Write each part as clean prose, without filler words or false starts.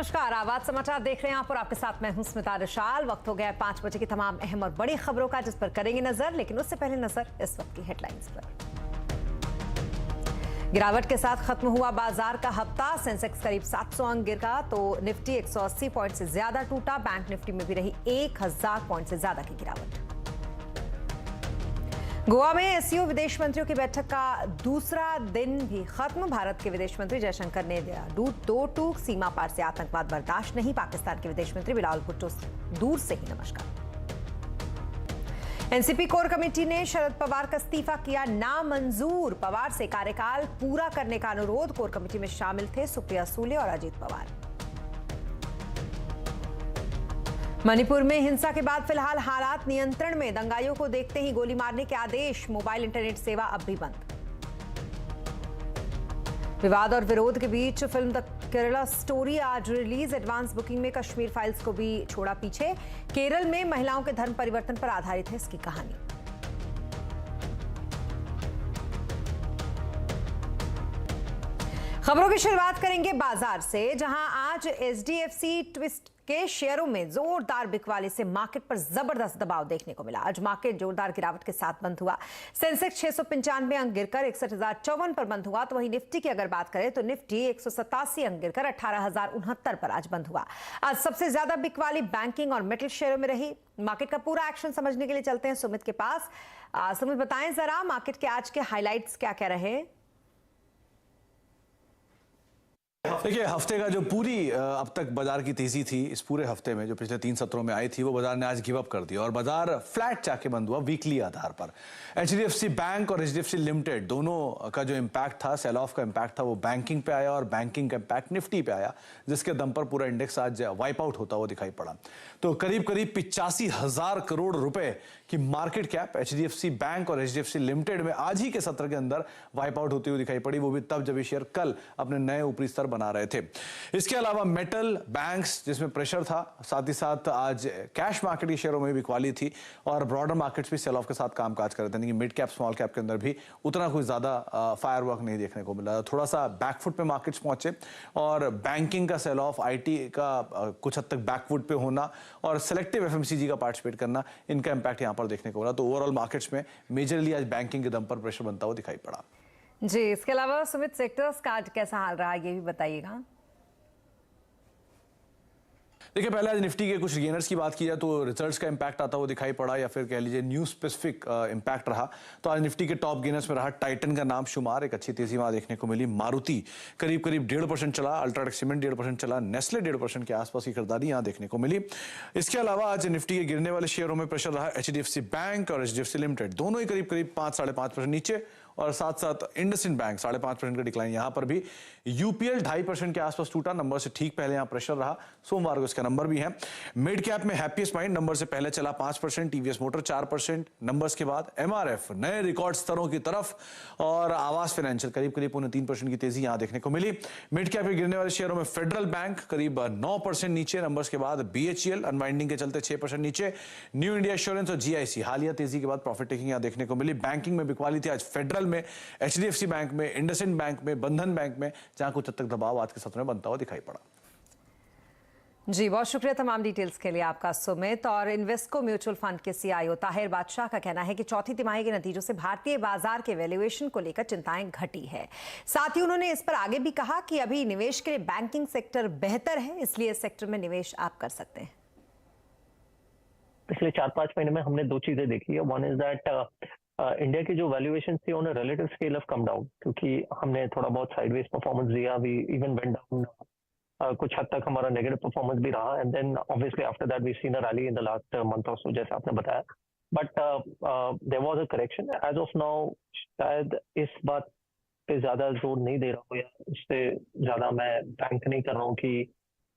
नमस्कार, आवाज समाचार देख रहे हैं आप और आपके साथ मैं हूं स्मिता निशाल। वक्त हो गया है 5 बजे की तमाम अहम और बड़ी खबरों का, जिस पर करेंगे नजर। लेकिन उससे पहले नजर इस वक्त की हेडलाइंस पर। गिरावट के साथ खत्म हुआ बाजार का हफ्ता। सेंसेक्स करीब 700 अंक गिरा तो निफ्टी 180 पॉइंट से ज्यादा टूटा। बैंक निफ्टी में भी रही 1000 पॉइंट से ज्यादा की गिरावट। गोवा में एससीओ विदेश मंत्रियों की बैठक का दूसरा दिन भी खत्म। भारत के विदेश मंत्री जयशंकर ने दिया दो टूक। सीमा पार से आतंकवाद बर्दाश्त नहीं। पाकिस्तान के विदेश मंत्री बिलावल भुट्टो दूर से ही नमस्कार। एनसीपी कोर कमेटी ने शरद पवार का इस्तीफा किया नामंजूर। पवार से कार्यकाल पूरा करने का अनुरोध। कोर कमेटी में शामिल थे सुप्रिया सूले और अजीत पवार। मणिपुर में हिंसा के बाद फिलहाल हालात नियंत्रण में। दंगाइयों को देखते ही गोली मारने के आदेश। मोबाइल इंटरनेट सेवा अब भी बंद। विवाद और विरोध के बीच फिल्म द केरला स्टोरी आज रिलीज। एडवांस बुकिंग में कश्मीर फाइल्स को भी छोड़ा पीछे। केरल में महिलाओं के धर्म परिवर्तन पर आधारित है इसकी कहानी। खबरों की शुरुआत करेंगे बाजार से, जहां आज एचडीएफसी ट्विस्ट के शेयरों में जोरदार बिकवाली से मार्केट पर जबरदस्त दबाव देखने को मिला। आज मार्केट जोरदार गिरावट के साथ बंद हुआ। सेंसेक्स 695 अंक गिरकर 61,054 पर बंद हुआ। तो वहीं निफ्टी की अगर बात करें तो निफ्टी 187 अंक गिरकर 18,069 पर आज बंद हुआ। आज सबसे ज्यादा बिकवाली बैंकिंग और मेटल शेयरों में रही। मार्केट का पूरा एक्शन समझने के लिए चलते हैं सुमित के पास। सुमित, बताएं जरा मार्केट के आज के हाईलाइट्स क्या क्या रहे। देखिए, हफ्ते का जो पूरी अब तक बाजार की तेजी थी, इस पूरे हफ्ते में जो पिछले 3 सत्रों में आई थी, वो बाजार ने आज गिव अप कर दिया और बाजार फ्लैट जाके बंद हुआ वीकली आधार पर। एचडीएफसी बैंक और एचडीएफसी लिमिटेड दोनों का जो इम्पैक्ट था, सेल ऑफ का इम्पैक्ट था, वो बैंकिंग पे आया और बैंकिंग का इम्पैक्ट निफ्टी पे आया, जिसके दम पर पूरा इंडेक्स आज वाइप आउट होता हुआ दिखाई पड़ा। तो करीब 85,000 करोड़ रुपए की मार्केट कैप एचडीएफसी बैंक और एचडीएफसी लिमिटेड में आज ही के सत्र के अंदर वाइप आउट होती हुई दिखाई पड़ी, वो भी तब जब ये शेयर कल अपने नए ऊपरी स्तर बना रहे थे। इसके अलावा मेटल, बैंक्स जिसमें प्रेशर था, साथ ही साथ आज कैश मार्केट के शेयरों में भी क्वाली थी और ब्रॉडर मार्केट्स भी सेल ऑफ के साथ कामकाज कर रहे थे। यानी कि मिड कैप स्मॉल कैप के अंदर भी उतना कोई ज्यादा फायरवर्क नहीं देखने को मिला। थोड़ा सा बैकफुट पे मार्केट्स पहुंचे और बैंकिंग का सेल ऑफ, आईटी का कुछ हद तक बैकफुट पे होना और सेलेक्टिव एफएमसीजी का पार्टिसिपेट करना, इनका इंपैक्ट यहां पर देखने को मिला। तो ओवरऑल मार्केट्स में मेजरली आज बैंकिंग के दम पर प्रेशर बनता हुआ दिखाई पड़ा। जी, इसके अलावा सुमित सेक्टर्स का आज कैसा हाल रहा ये भी बताइएगा। देखिए, पहले आज निफ्टी के कुछ गेनर्स की बात की जाए तो रिजल्ट्स का इंपैक्ट आता हुआ दिखाई पड़ा या फिर कह लीजिए न्यूज स्पेसिफिक इंपैक्ट रहा। तो आज निफ्टी के टॉप गेनर्स में रहा टाइटन का नाम शुमार। एक अच्छी तेजी वहां देखने को मिली। मारुति करीब 1.5% चला। अल्ट्राटेक सीमेंट 1.5% चला। नेस्ले 1.5% के आसपास की खरीदारी यहां देखने को मिली। इसके अलावा आज निफ्टी के गिरने वाले शेयरों में प्रेशर रहा। एचडीएफसी बैंक और एचडीएफसी लिमिटेड दोनों ही करीब 5-5.5% नीचे और साथ साथ इंडसइंड बैंक 5.5% का डिक्लाइन। यहां पर भी यूपीएल 2.5% के आसपास टूटा। नंबर से ठीक पहले यहां प्रेशर रहा। सोमवार को इसका नंबर भी है। मिड कैप में हैप्पीएस्ट माइंड नंबर से पहले चला 5%, टीवीएस मोटर 4%। नंबर्स के बाद एमआरएफ नए रिकॉर्ड स्तरों की तरफ और आवास फाइनेंशियल करीब 3% की तेजी यहां देखने को मिली। मिड कैप के गिरने वाले शेयरों में फेडरल बैंक करीब 9% नीचे। नंबर्स के बाद बीएचईएल अनवाइंडिंग के चलते 6% नीचे। न्यू इंडिया एश्योरेंस और जीआईसी हालिया तेजी के बाद प्रॉफिट टेकिंग यहां देखने को मिली। बैंकिंग में बिकवाली थी आज फेडरल में, एचडीएफसी बैंक में, इंडसइंड बैंक में, बंधन बैंक में, जहां कुछ हद तक दबाव आज के सत्र में बनता हुआ दिखाई पड़ा। जी, बहुत शुक्रिया तमाम डिटेल्स के लिए आपका सुमित। और इन्वेस्को म्यूचुअल फंड के सीईओ ताहिर बादशाह का कहना है कि चौथी तिमाही के नतीजों से भारतीय बाजार के वैल्यूएशन को लेकर चिंताएं घटी है। साथ ही उन्होंने इस पर आगे भी कहा कि अभी निवेश के लिए बैंकिंग सेक्टर बेहतर है, इसलिए इस सेक्टर में निवेश आप कर सकते हैं। पिछले 4-5 महीने में हमने 2 चीजें देखी है। वन इज दैट इंडिया की जो वैल्यूएशन थी on a relative scale of come down, क्योंकि हमने थोड़ा बहुत साइडवेज परफॉर्मेंस दिया। वी इवन वेंट डाउन, कुछ हद तक हमारा नेगेटिव परफॉर्मेंस भी रहा। And then obviously after that we seen a rally in the last month और सो, जैसा आपने बताया। But there was a correction. As of now शायद इस बात पे ज्यादा जोर नहीं दे रहा हूँ या उससे ज्यादा मैं बैंक नहीं कर रहा हूँ कि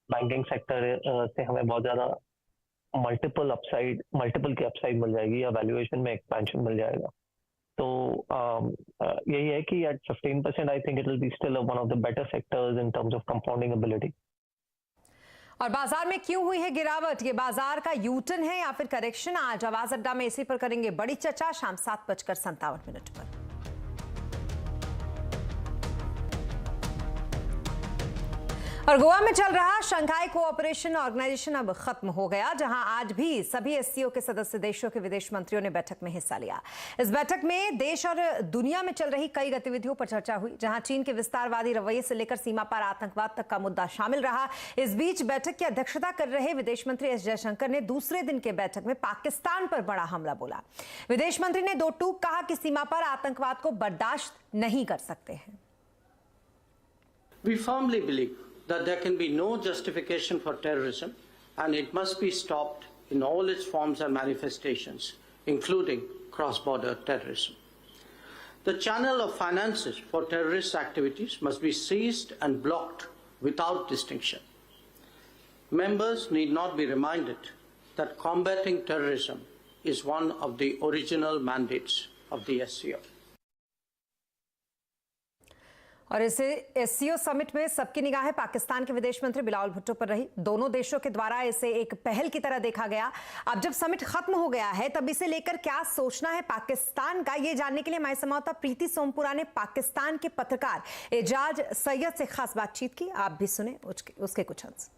बैंकिंग सेक्टर से हमें बहुत ज्यादा मल्टीपल के अपसाइड मिल जाएगी या वैल्यूएशन में एक्सपेंशन मिल जाएगा। तो यही है कि at 15% I think it will be still one of the better sectors in terms of compounding ability. और बाजार में क्यों हुई है गिरावट? ये बाजार का यूटर्न है या फिर करेक्शन? आज आवाज अड्डा में इसी पर करेंगे बड़ी चर्चा शाम 7:57 पर। और गोवा में चल रहा शंघाई कोऑपरेशन ऑर्गेनाइजेशन अब खत्म हो गया, जहां आज भी सभी एससीओ के सदस्य देशों के विदेश मंत्रियों ने बैठक में हिस्सा लिया। इस बैठक में देश और दुनिया में चल रही कई गतिविधियों पर चर्चा हुई, जहां चीन के विस्तारवादी रवैये से लेकर सीमा पार आतंकवाद तक का मुद्दा शामिल रहा। इस बीच बैठक की अध्यक्षता कर रहे विदेश मंत्री एस जयशंकर ने दूसरे दिन के बैठक में पाकिस्तान पर बड़ा हमला बोला। विदेश मंत्री ने दो टूक कहा कि सीमा पर आतंकवाद को बर्दाश्त नहीं कर सकते हैं। We firmly believe that there can be no justification for terrorism and it must be stopped in all its forms and manifestations, including cross-border terrorism. The channel of finances for terrorist activities must be seized and blocked without distinction. Members need not be reminded that combating terrorism is one of the original mandates of the SCO. और इस SCO summit में सबकी निगाहें पाकिस्तान के विदेश मंत्री बिलावल भुट्टो पर रही। दोनों देशों के द्वारा इसे एक पहल की तरह देखा गया। अब जब समिट खत्म हो गया है, तब इसे लेकर क्या सोचना है पाकिस्तान का, ये जानने के लिए हमारे संवाददाता प्रीति सोमपुरा ने पाकिस्तान के पत्रकार एजाज सैयद से खास बातचीत की। आप भी सुने उसके कुछ अंश।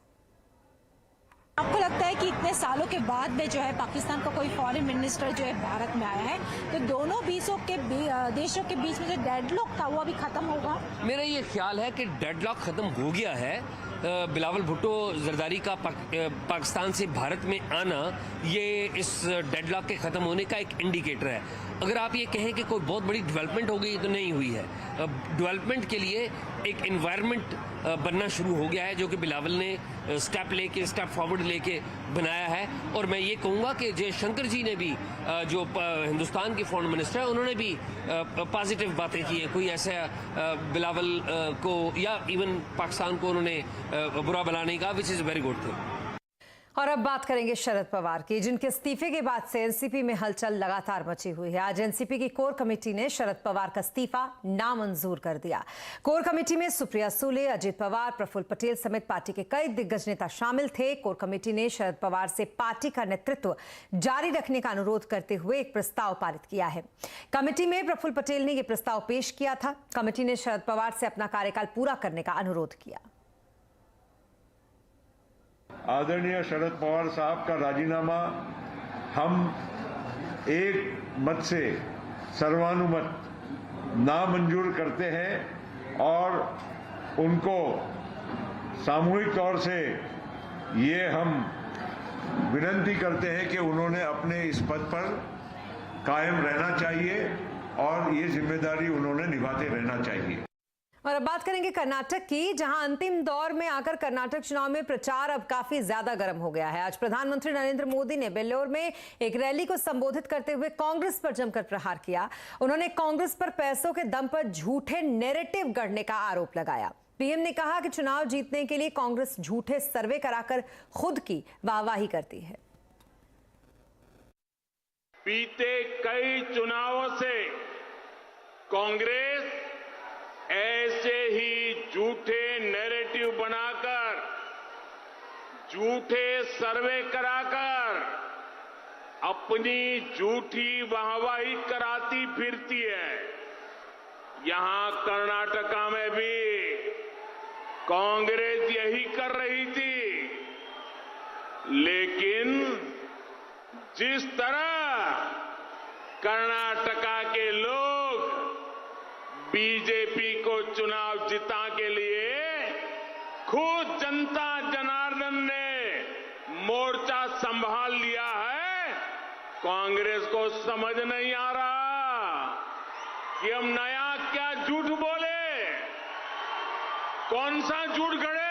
आपको लगता है कि इतने सालों के बाद में जो है पाकिस्तान का कोई फॉरेन मिनिस्टर जो है भारत में आया है, तो दोनों देशों के बीच में जो डेडलॉक था वो अभी खत्म होगा? मेरा ये ख्याल है कि डेडलॉक खत्म हो गया है। बिलावल भुट्टो जरदारी का पाकिस्तान से भारत में आना ये इस डेडलॉक के खत्म होने का एक इंडिकेटर है। अगर आप ये कहें कि कोई बहुत बड़ी डेवलपमेंट हो गई तो नहीं हुई है। डेवलपमेंट के लिए एक एनवायरनमेंट बनना शुरू हो गया है, जो कि बिलावल ने स्टेप फॉरवर्ड लेके बनाया है। और मैं ये कहूँगा कि जयशंकर जी ने भी जो हिंदुस्तान के फॉरेन मिनिस्टर है, उन्होंने भी पॉजिटिव बातें की है। कोई ऐसा बिलावल को या इवन पाकिस्तान को उन्होंने बुरा बनाने का, which is very good thing. और अब बात करेंगे शरद पवार की, जिनके इस्तीफे के बाद से एनसीपी में हलचल लगातार मची हुई है। आज एनसीपी की कोर कमेटी ने शरद पवार का इस्तीफा नामंजूर कर दिया। कोर कमेटी में सुप्रिया सुले, अजित पवार, प्रफुल्ल पटेल समेत पार्टी के कई दिग्गज नेता शामिल थे। कोर कमेटी ने शरद पवार से पार्टी का नेतृत्व जारी रखने का अनुरोध करते हुए एक प्रस्ताव पारित किया है। कमेटी में प्रफुल्ल पटेल ने यह प्रस्ताव पेश किया था। कमेटी ने शरद पवार से अपना कार्यकाल पूरा करने का अनुरोध किया। आदरणीय शरद पवार साहब का राजीनामा हम एक मत से सर्वानुमत नामंजूर करते हैं और उनको सामूहिक तौर से ये हम विनती करते हैं कि उन्होंने अपने इस पद पर कायम रहना चाहिए और ये जिम्मेदारी उन्होंने निभाते रहना चाहिए। और अब बात करेंगे कर्नाटक की, जहां अंतिम दौर में आकर कर्नाटक चुनाव में प्रचार अब काफी ज्यादा गर्म हो गया है। आज प्रधानमंत्री नरेंद्र मोदी ने बेल्लोर में एक रैली को संबोधित करते हुए कांग्रेस पर जमकर प्रहार किया। उन्होंने कांग्रेस पर पैसों के दम पर झूठे नैरेटिव गढ़ने का आरोप लगाया। पीएम ने कहा कि चुनाव जीतने के लिए कांग्रेस झूठे सर्वे कराकर खुद की वाहवाही करती है। बीते कई चुनावों से कांग्रेस ऐसे ही झूठे नैरेटिव बनाकर, झूठे सर्वे कराकर अपनी झूठी वाहवाही कराती फिरती है। यहां कर्नाटका में भी कांग्रेस यही कर रही थी, लेकिन जिस तरह कर्नाटका के लोग बीजेपी को चुनाव जिता के लिए खुद जनता जनार्दन ने मोर्चा संभाल लिया है, कांग्रेस को समझ नहीं आ रहा कि हम नया क्या झूठ बोले, कौन सा झूठ गढ़े।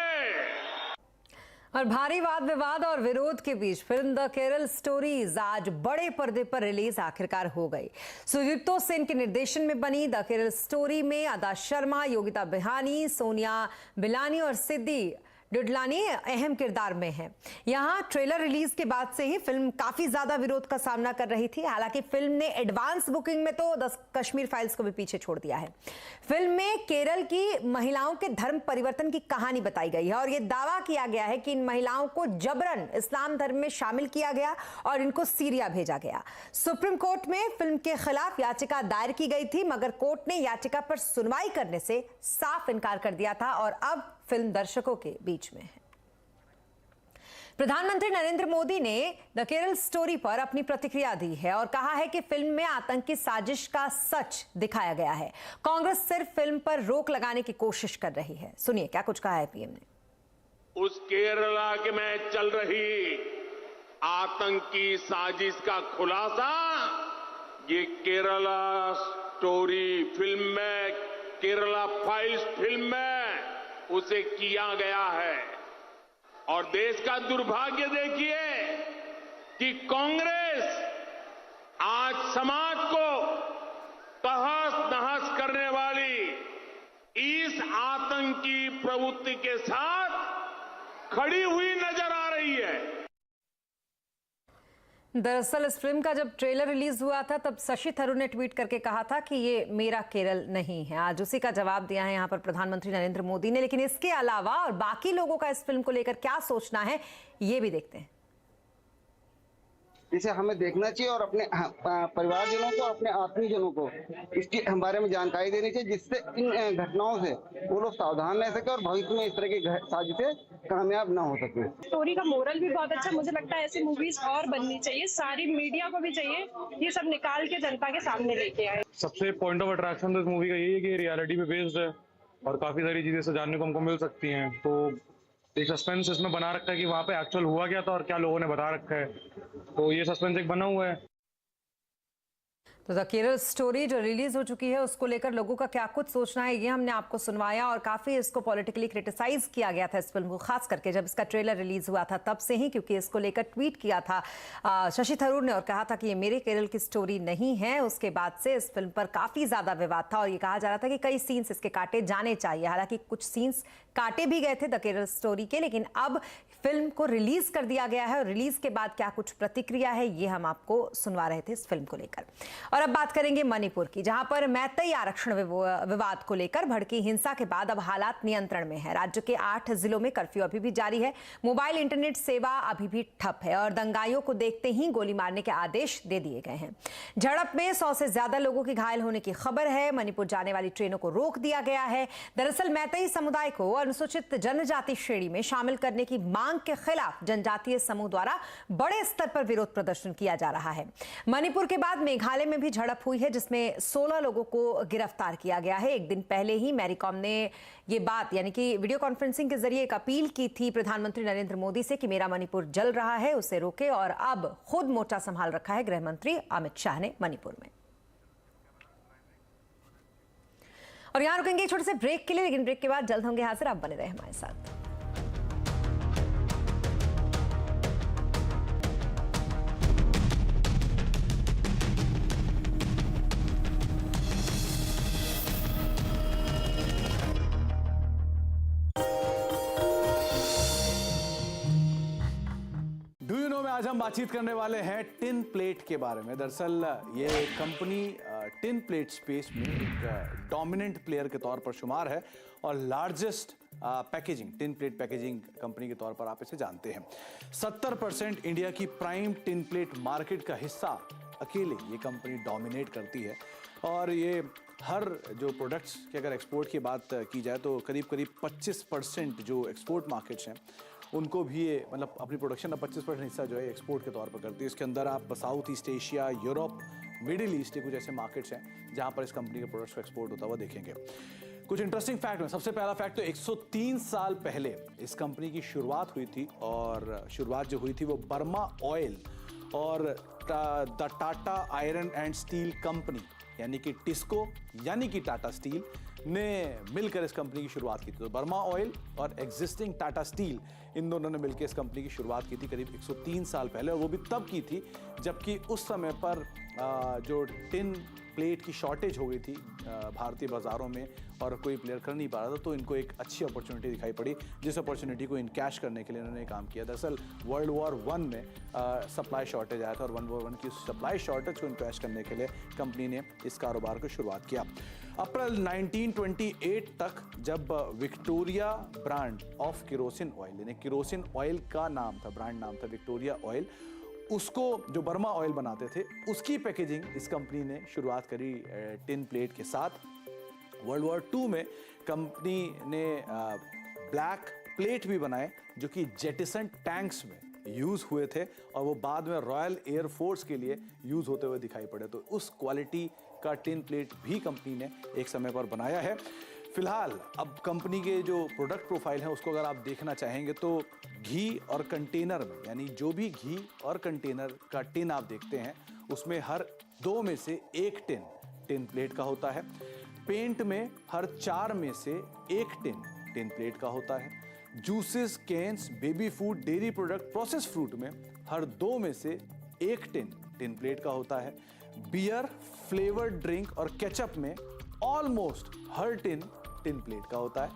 और भारी वाद विवाद और विरोध के बीच फिल्म द केरल स्टोरीज आज बड़े पर्दे पर रिलीज आखिरकार हो गई। सुदीप्तो सेन के निर्देशन में बनी द केरल स्टोरी में अदा शर्मा, योगिता बिहानी, सोनिया बिलानी और सिद्धि डुडलानी अहम किरदार में हैं। यहां ट्रेलर रिलीज के बाद से ही फिल्म काफी ज्यादा विरोध का सामना कर रही थी। हालांकि फिल्म ने एडवांस बुकिंग में तो द कश्मीर फाइल्स को भी पीछे छोड़ दिया है। फिल्म में केरल की महिलाओं के धर्म परिवर्तन की कहानी बताई गई है और यह दावा किया गया है कि इन महिलाओं को जबरन इस्लाम धर्म में शामिल किया गया और इनको सीरिया भेजा गया। सुप्रीम कोर्ट में फिल्म के खिलाफ याचिका दायर की गई थी, मगर कोर्ट ने याचिका पर सुनवाई करने से साफ इनकार कर दिया था और अब फिल्म दर्शकों के बीच बीच में है। प्रधानमंत्री नरेंद्र मोदी ने द केरल स्टोरी पर अपनी प्रतिक्रिया दी है और कहा है कि फिल्म में आतंकी साजिश का सच दिखाया गया है। कांग्रेस सिर्फ फिल्म पर रोक लगाने की कोशिश कर रही है। सुनिए क्या कुछ कहा है पीएम ने। उस केरला के में चल रही आतंकी साजिश का खुलासा ये केरला स्टोरी फिल्म में, केरला फाइल्स फिल्म में उसे किया गया है। और देश का दुर्भाग्य देखिए कि कांग्रेस आज समाज को तहस नहस करने वाली इस आतंकी प्रवृत्ति के साथ खड़ी हुई नजर आ रही है। दरअसल इस फिल्म का जब ट्रेलर रिलीज हुआ था तब शशि थरूर ने ट्वीट करके कहा था कि ये मेरा केरल नहीं है। आज उसी का जवाब दिया है यहाँ पर प्रधानमंत्री नरेंद्र मोदी ने। लेकिन इसके अलावा और बाकी लोगों का इस फिल्म को लेकर क्या सोचना है ये भी देखते हैं। इसे हमें देखना चाहिए और अपने परिवारजनों को, अपने आत्मीयजनों को इसके बारे में जानकारी देनी चाहिए, जिससे इन घटनाओं से वो लोग सावधान रह सके और भविष्य में इस तरह की साजिशें कामयाब ना हो सके। स्टोरी का मोरल भी बहुत अच्छा, मुझे लगता है ऐसी मूवीज और बननी चाहिए, सारी मीडिया को भी चाहिए ये सब निकाल के जनता के सामने लेके आए। सबसे पॉइंट ऑफ अट्रैक्शन तो इस मूवी का यही है कि रियलिटी पे बेस्ड है और काफी सारी चीजें से जानने को हमको मिल सकती हैं। तो एक सस्पेंस इसमें बना रखा है कि वहाँ पे एक्चुअल हुआ क्या था और क्या लोगों ने बता रखा है, तो ये सस्पेंस एक बना हुआ है। तो द केरल स्टोरी जो रिलीज हो चुकी है उसको लेकर लोगों का क्या कुछ सोचना है ये हमने आपको सुनवाया और काफी इसको पॉलिटिकली क्रिटिसाइज किया गया था इस फिल्म को, खास करके जब इसका ट्रेलर रिलीज हुआ था तब से ही, क्योंकि इसको लेकर ट्वीट किया था शशि थरूर ने और कहा था कि ये मेरे केरल की स्टोरी नहीं है। उसके बाद से इस फिल्म पर काफी ज्यादा विवाद था और ये कहा जा रहा था कि कई सीन्स इसके काटे जाने चाहिए। हालांकि कुछ सीन्स काटे भी गए थे द केरल स्टोरी के, लेकिन अब फिल्म को रिलीज कर दिया गया है और रिलीज के बाद क्या कुछ प्रतिक्रिया है ये हम आपको सुनवा रहे थे इस फिल्म को लेकर। और अब बात करेंगे मणिपुर की, जहां पर मैतेई आरक्षण विवाद को लेकर भड़की हिंसा के बाद अब हालात नियंत्रण में है। राज्य के 8 जिलों में कर्फ्यू अभी भी जारी है, मोबाइल इंटरनेट सेवा अभी भी ठप है और दंगाइयों को देखते ही गोली मारने के आदेश दे दिए गए हैं। झड़प में 100 से ज्यादा लोगों की घायल होने की खबर है। मणिपुर जाने वाली ट्रेनों को रोक दिया गया है। दरअसल मैतेई समुदाय को अनुसूचित जनजाति श्रेणी में शामिल करने की मांग के खिलाफ जनजातीय समूह द्वारा बड़े स्तर पर विरोध प्रदर्शन किया जा रहा है। मणिपुर के बाद मेघालय में भी झड़प हुई है जिसमें 16 लोगों को गिरफ्तार किया गया है। एक दिन पहले ही मैरीकॉम ने ये बात यानी कि वीडियो कॉन्फ्रेंसिंग के जरिए एक अपील की थी प्रधानमंत्री नरेंद्र मोदी से कि मेरा मणिपुर जल रहा है, उसे रोके, और अब खुद मोर्चा संभाल रखा है गृह मंत्री अमित शाह ने मणिपुर में। और यहां रुकेंगे छोटे से ब्रेक के लिए, लेकिन ब्रेक के बाद जल्द होंगे हाजिर। आप बने रहे हमारे साथ। आज हम बातचीत करने वाले हैं टिन प्लेट के बारे में। दरअसल ये कंपनी टिन प्लेट स्पेस में एक डोमिनेंट प्लेयर के तौर पर शुमार है और largest packaging tin plate packaging company के तौर पर आप इसे जानते हैं। 70% इंडिया की प्राइम टिन प्लेट मार्केट का हिस्सा अकेले ये कंपनी डोमिनेट करती है और ये हर जो प्रोडक्ट्स की अगर एक्सपोर्ट की बात की जाए तो करीब 25% जो एक्सपोर्ट मार्केट्स हैं उनको भी ये मतलब अपनी प्रोडक्शन का 25% हिस्सा जो है एक्सपोर्ट के तौर पर करती है। इसके अंदर आप south east Asia, Europe, middle east के कुछ ऐसे मार्केट्स हैं जहां पर इस कंपनी के प्रोडक्ट्स को एक्सपोर्ट होता हुआ देखेंगे। कुछ इंटरेस्टिंग फैक्ट है। सबसे पहला फैक्ट तो 103 साल पहले इस कंपनी की शुरुआत हुई थी और शुरुआत जो हुई थी वो बर्मा ऑयल और the Tata iron and steel company यानी कि टिस्को यानी कि टाटा स्टील ने मिलकर इस कंपनी की शुरुआत की थी। तो बर्मा ऑयल और एग्जिस्टिंग टाटा स्टील इन दोनों ने मिलकर इस कंपनी की शुरुआत की थी करीब 103 साल पहले, और वो भी तब की थी जबकि उस समय पर जो टिन प्लेट की शॉर्टेज हो गई थी भारतीय बाज़ारों में और कोई प्लेयर कर नहीं पा रहा था। तो इनको एक अच्छी अपॉर्चुनिटी दिखाई पड़ी जिस अपॉर्चुनिटी को इनकैश करने के लिए इन्होंने काम किया। दरअसल वर्ल्ड वॉर 1 में सप्लाई शॉर्टेज आया था और वर्ल्ड वॉर 1 की सप्लाई शॉर्टेज को इनकैश करने के लिए कंपनी ने इस कारोबार को शुरुआत किया। अप्रैल 1928 तक जब Victoria brand of kerosene oil यानी केरोसिन ऑयल का नाम था, ब्रांड नाम था विक्टोरिया ऑयल, उसको जो बर्मा ऑयल बनाते थे उसकी पैकेजिंग इस कंपनी ने शुरुआत करी टिन प्लेट के साथ। वर्ल्ड वॉर 2 में कंपनी ने ब्लैक प्लेट भी बनाए जो कि जेटिसन टैंक्स में यूज हुए थे और वो बाद में रॉयल एयरफोर्स के लिए यूज होते हुए दिखाई पड़े। तो उस क्वालिटी का टिन प्लेट भी कंपनी ने एक समय पर बनाया है। फिलहाल अब कंपनी के जो प्रोडक्ट प्रोफाइल है उसको अगर आप देखना चाहेंगे तो घी और कंटेनर में, यानी जो भी घी और कंटेनर का टिन आप देखते हैं उसमें हर 2 में से 1 टिन प्लेट का होता है। पेंट में हर 4 में से 1 टिन प्लेट का होता है। Juices, cans, baby food, dairy product, process fruit में हर 2 में से 1 टिन प्लेट का होता है। बियर, फ्लेवर्ड ड्रिंक और केचप में ऑलमोस्ट हर टिन प्लेट का होता है।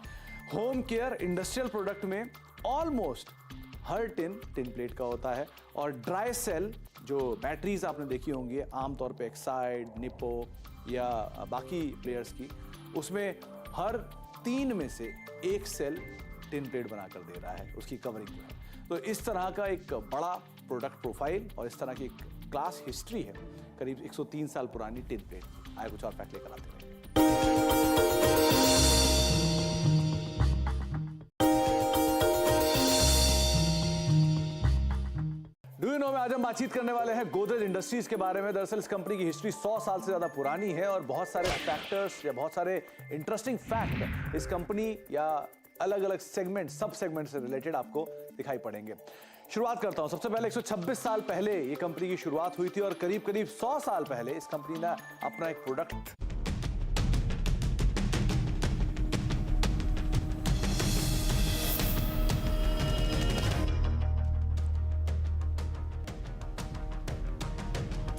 होम केयर, इंडस्ट्रियल प्रोडक्ट में ऑलमोस्ट हर टिन प्लेट का होता है। और ड्राई सेल जो बैटरीज आपने देखी होंगी आमतौर पे एक्साइड, निप्पो या बाकी प्लेयर्स की, उसमें हर 3 में से 1 सेल टिन प्लेट बनाकर दे रहा है उसकी कवरिंग में। तो इस तरह का एक बड़ा प्रोडक्ट प्रोफाइल और इस तरह की एक क्लास हिस्ट्री है करीब 103 साल पुरानी टिन प्लेट की। आए कुछ और फैक्ट लेकर आते हैं। डू यू नो में आज हम बातचीत करने वाले हैं गोदरेज इंडस्ट्रीज के बारे में। दरअसल इस कंपनी की हिस्ट्री 100 साल से ज्यादा पुरानी है और बहुत सारे फैक्टर्स या बहुत सारे इंटरेस्टिंग फैक्ट इस कंपनी या अलग अलग सेगमेंट, सब सेगमेंट से रिलेटेड आपको दिखाई पड़ेंगे। शुरुआत करता हूं। सबसे पहले 126 साल पहले ये कंपनी की शुरुआत हुई थी और करीब 100 साल पहले इस कंपनी ने अपना एक प्रोडक्ट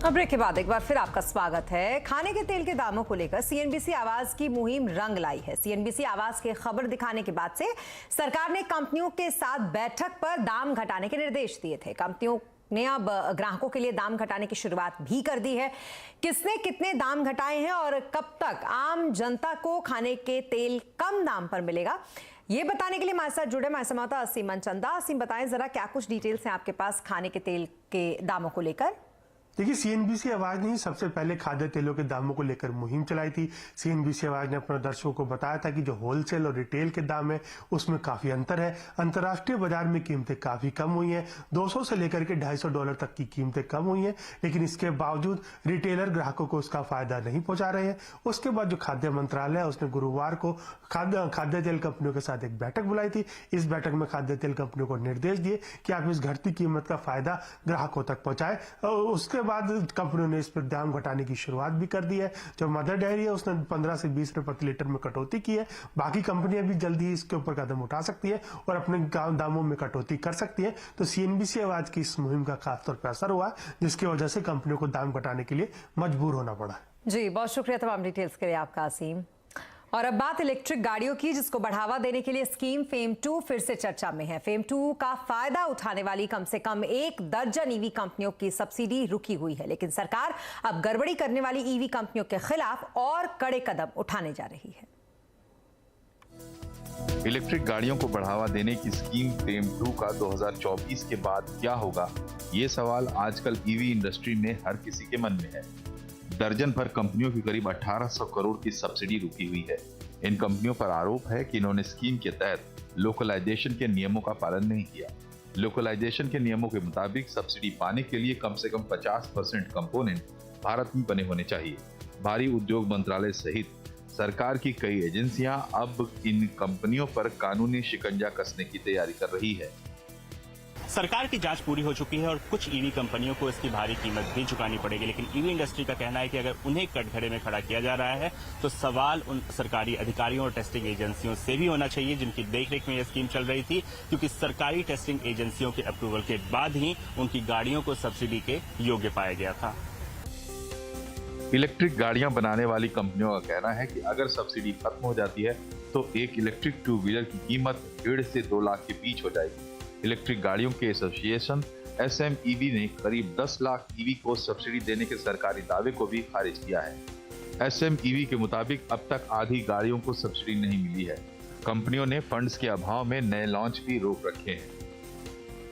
अब ब्रेक के बाद एक बार फिर आपका स्वागत है। खाने के तेल के दामों को लेकर सीएनबीसी आवाज की मुहिम रंग लाई है। सीएनबीसी आवाज के खबर दिखाने के बाद से सरकार ने कंपनियों के साथ बैठक पर दाम घटाने के निर्देश दिए थे। कंपनियों ने अब ग्राहकों के लिए दाम घटाने की शुरुआत भी कर दी है। किसने कितने दाम घटाए हैं और कब तक आम जनता को खाने के तेल कम दाम पर मिलेगा, ये बताने के लिए हमारे साथ जुड़े हमारे संवाददाता असीम चंदा। असीम, बताएं जरा क्या कुछ डिटेल्स हैं आपके पास खाने के तेल के दामों को लेकर। देखिए, सीएनबीसी आवाज ने सबसे पहले खाद्य तेलों के दामों को लेकर मुहिम चलाई थी। सीएनबीसी आवाज ने अपने दर्शकों को बताया था कि जो होलसेल और रिटेल के दाम है उसमें काफी अंतर है। अंतर्राष्ट्रीय बाजार में कीमतें काफी कम हुई हैं, $200 से लेकर के $250 तक की कीमतें कम हुई हैं, लेकिन इसके बावजूद रिटेलर ग्राहकों को उसका फायदा नहीं पहुंचा रहे हैं। उसके बाद जो खाद्य मंत्रालय है उसने गुरुवार को खाद्य तेल कंपनियों के साथ एक बैठक बुलाई थी। इस बैठक में खाद्य तेल कंपनियों को निर्देश दिए कि आप इस घटती कीमत का फायदा ग्राहकों तक पहुंचाएं। उसके बाद कंपनियों ने इस पर दाम घटाने की शुरुआत भी कर दी है। जो मदर डेयरी है उसने 15 से 20 रुपए प्रति लीटर में कटौती की है। बाकी कंपनियां भी जल्दी ही इसके ऊपर कदम उठा सकती है और अपने दामों में कटौती कर सकती है। तो सीएनबीसी आवाज की इस मुहिम का खासतौर पर असर हुआ, जिसकी वजह से कंपनियों को दाम घटाने के लिए मजबूर होना पड़ा। जी, बहुत शुक्रिया तमाम डिटेल्स के लिए आपका असीम। और अब बात इलेक्ट्रिक गाड़ियों की, जिसको बढ़ावा देने के लिए स्कीम फेम 2 फिर से चर्चा में है। फेम 2 का फायदा उठाने वाली कम से कम 1 दर्जन ईवी कंपनियों की सब्सिडी रुकी हुई है, लेकिन सरकार अब गड़बड़ी करने वाली ईवी कंपनियों के खिलाफ और कड़े कदम उठाने जा रही है। इलेक्ट्रिक गाड़ियों को बढ़ावा देने की स्कीम फेम 2 का 2024 के बाद क्या होगा, ये सवाल आजकल ईवी इंडस्ट्री में हर किसी के मन में है। दर्जन भर कंपनियों की करीब 1800 करोड़ की सब्सिडी रुकी हुई है। इन कंपनियों पर आरोप है कि इन्होंने स्कीम के तहत लोकलाइजेशन के नियमों का पालन नहीं किया। लोकलाइजेशन के नियमों के मुताबिक सब्सिडी पाने के लिए कम से कम 50% कंपोनेंट भारत में बने होने चाहिए। भारी उद्योग मंत्रालय सहित सरकार की कई एजेंसियां अब इन कंपनियों पर कानूनी शिकंजा कसने की तैयारी कर रही है। सरकार की जांच पूरी हो चुकी है और कुछ ईवी कंपनियों को इसकी भारी कीमत भी चुकानी पड़ेगी, लेकिन ईवी इंडस्ट्री का कहना है कि अगर उन्हें कटघरे में खड़ा किया जा रहा है तो सवाल उन सरकारी अधिकारियों और टेस्टिंग एजेंसियों से भी होना चाहिए जिनकी देखरेख में यह स्कीम चल रही थी, क्योंकि सरकारी टेस्टिंग एजेंसियों के अप्रूवल के बाद ही उनकी गाड़ियों को सब्सिडी के योग्य पाया गया था। इलेक्ट्रिक गाड़ियां बनाने वाली कंपनियों का कहना है कि अगर सब्सिडी खत्म हो जाती है तो एक इलेक्ट्रिक 2 व्हीलर की कीमत 1.5 से 2 लाख के बीच हो जाएगी। इलेक्ट्रिक गाड़ियों के एसोसिएशन SMEV ने करीब 10 लाख ईवी को सब्सिडी देने के सरकारी दावे को भी खारिज किया है। SMEV के मुताबिक अब तक आधी गाड़ियों को सब्सिडी नहीं मिली है। कंपनियों ने फंड्स के अभाव में नए लॉन्च भी रोक रखे हैं।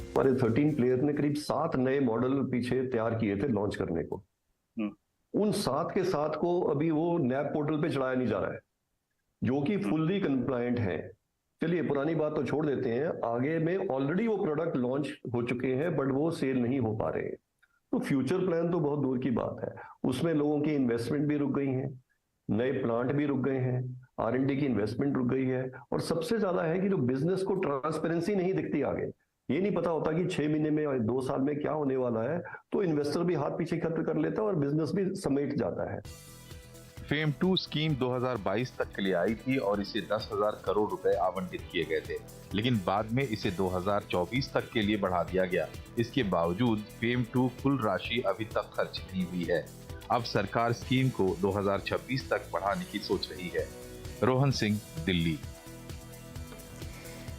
हमारे 13 प्लेयर ने करीब 7 नए मॉडल पीछे तैयार किए थे लॉन्च करने को। उन 7 के 7 को अभी वो नैप पोर्टल पे चढ़ाया नहीं जा रहा है, जो कि फुल्ली कंप्लायंट है। चलिए पुरानी बात तो छोड़ देते हैं, आगे में ऑलरेडी वो प्रोडक्ट लॉन्च हो चुके हैं बट वो सेल नहीं हो पा रहे हैं। तो फ्यूचर प्लान तो बहुत दूर की बात है, उसमें लोगों की इन्वेस्टमेंट भी रुक गई है, नए प्लांट भी रुक गए हैं, R&D की इन्वेस्टमेंट रुक गई है, और सबसे ज्यादा है कि जो बिजनेस को ट्रांसपेरेंसी नहीं दिखती आगे, ये नहीं पता होता कि 6 महीने में और 2 साल में क्या होने वाला है, तो इन्वेस्टर भी हाथ पीछे खर्च कर लेता है और बिजनेस भी समेट जाता है। फेम 2 स्कीम 2022 तक के लिए आई थी और इसे 10,000 करोड़ रुपए आवंटित किए गए थे, लेकिन बाद में इसे 2024 तक के लिए बढ़ा दिया गया। इसके बावजूद फेम 2 कुल राशि अभी तक खर्च नहीं हुई है। अब सरकार स्कीम को 2026 तक बढ़ाने की सोच रही है। रोहन सिंह, दिल्ली।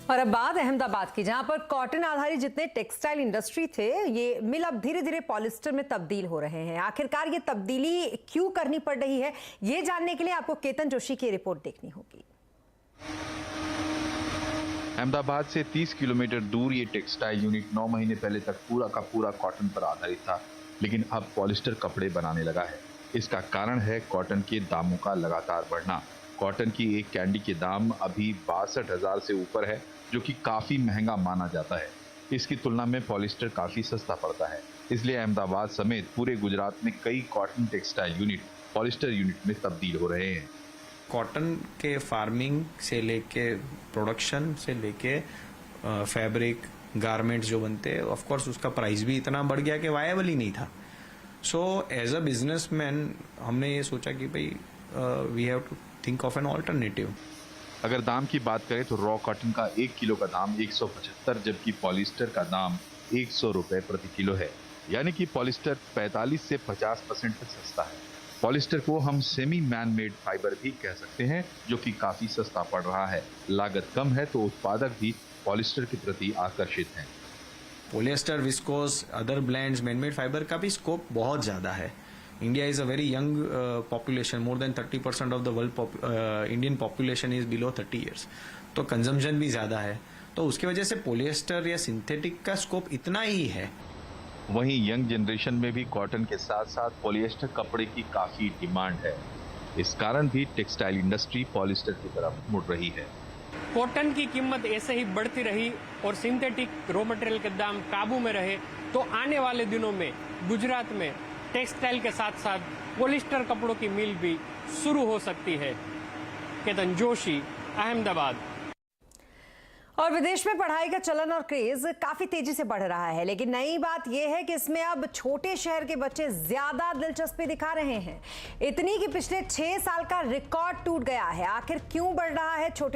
और अब बात अहमदाबाद की, जहां पर कॉटन आधारित जितने टेक्सटाइल इंडस्ट्री थे, ये मिल अब धीरे धीरे पॉलिस्टर में तब्दील हो रहे हैं। आखिरकार ये तब्दीली क्यों करनी पड़ रही है, ये जानने के लिए आपको केतन जोशी की रिपोर्ट देखनी होगी। अहमदाबाद से 30 किलोमीटर दूर ये टेक्सटाइल यूनिट 9 महीने पहले तक पूरा का पूरा कॉटन पर आधारित था, लेकिन अब पॉलिस्टर कपड़े बनाने लगा है। इसका कारण है कॉटन के दामों का लगातार बढ़ना। कॉटन की एक कैंडी के दाम अभी 62,000 से ऊपर है, जो कि काफी महंगा माना जाता है। इसकी तुलना में पॉलिस्टर काफी सस्ता पड़ता है, इसलिए अहमदाबाद समेत पूरे गुजरात में कई cotton textile unit polyester unit में तब्दील हो रहे हैं। कॉटन के फार्मिंग से लेके प्रोडक्शन से लेके फैब्रिक गारमेंट्स जो बनते हैं, ऑफ कोर्स उसका प्राइस भी इतना बढ़ गया कि वायबल ही नहीं था। सो एज अ बिजनेसमैन हमने ये सोचा कि भाई we have to think of an alternative. अगर दाम की बात करें तो रॉ कॉटन का 1 किलो का दाम 175, जबकि पॉलिस्टर का दाम 100 रुपए प्रति किलो है, यानी कि पॉलिस्टर 45 से 50% तक सस्ता है। पॉलिस्टर को हम सेमी मैन मेड फाइबर भी कह सकते हैं, जो कि काफी सस्ता पड़ रहा है। लागत कम है तो उत्पादक भी पॉलिस्टर के प्रति आकर्षित हैं। Polyester, viscose, other blends, manmade fibre का भी स्कोप बहुत ज्यादा है। India is a very young population. More than 30% of the world Indian population is below 30 years. तो कंजम्पशन भी ज्यादा है, तो उसकी वजह से पॉलिएस्टर या सिंथेटिक का स्कोप इतना ही है। वहीं यंग जनरेशन में भी कॉटन के साथ साथ पॉलिएस्टर कपड़े की काफी डिमांड है। इस कारण भी टेक्सटाइल इंडस्ट्री पॉलिएस्टर की तरफ मुड़ रही है। कॉटन की कीमत ऐसे ही बढ़ती रही और सिंथेटिक रॉ मटेरियल के दाम काबू में रहे, तो आने वाले दिनों में गुजरात में टेक्सटाइल के साथ साथ पॉलिस्टर कपड़ों की मिल भी शुरू हो सकती है। केतन जोशी, अहमदाबाद। और विदेश में पढ़ाई का चलन और क्रेज काफी तेजी से बढ़ रहा है, लेकिन नई बात यह है कि इसमें अब छोटे शहर के बच्चे ज्यादा दिलचस्पी दिखा रहे हैं। इतनी कि पिछले 6 साल का रिकॉर्ड टूट गया है। आखिर क्यों बढ़ रहा है छोटे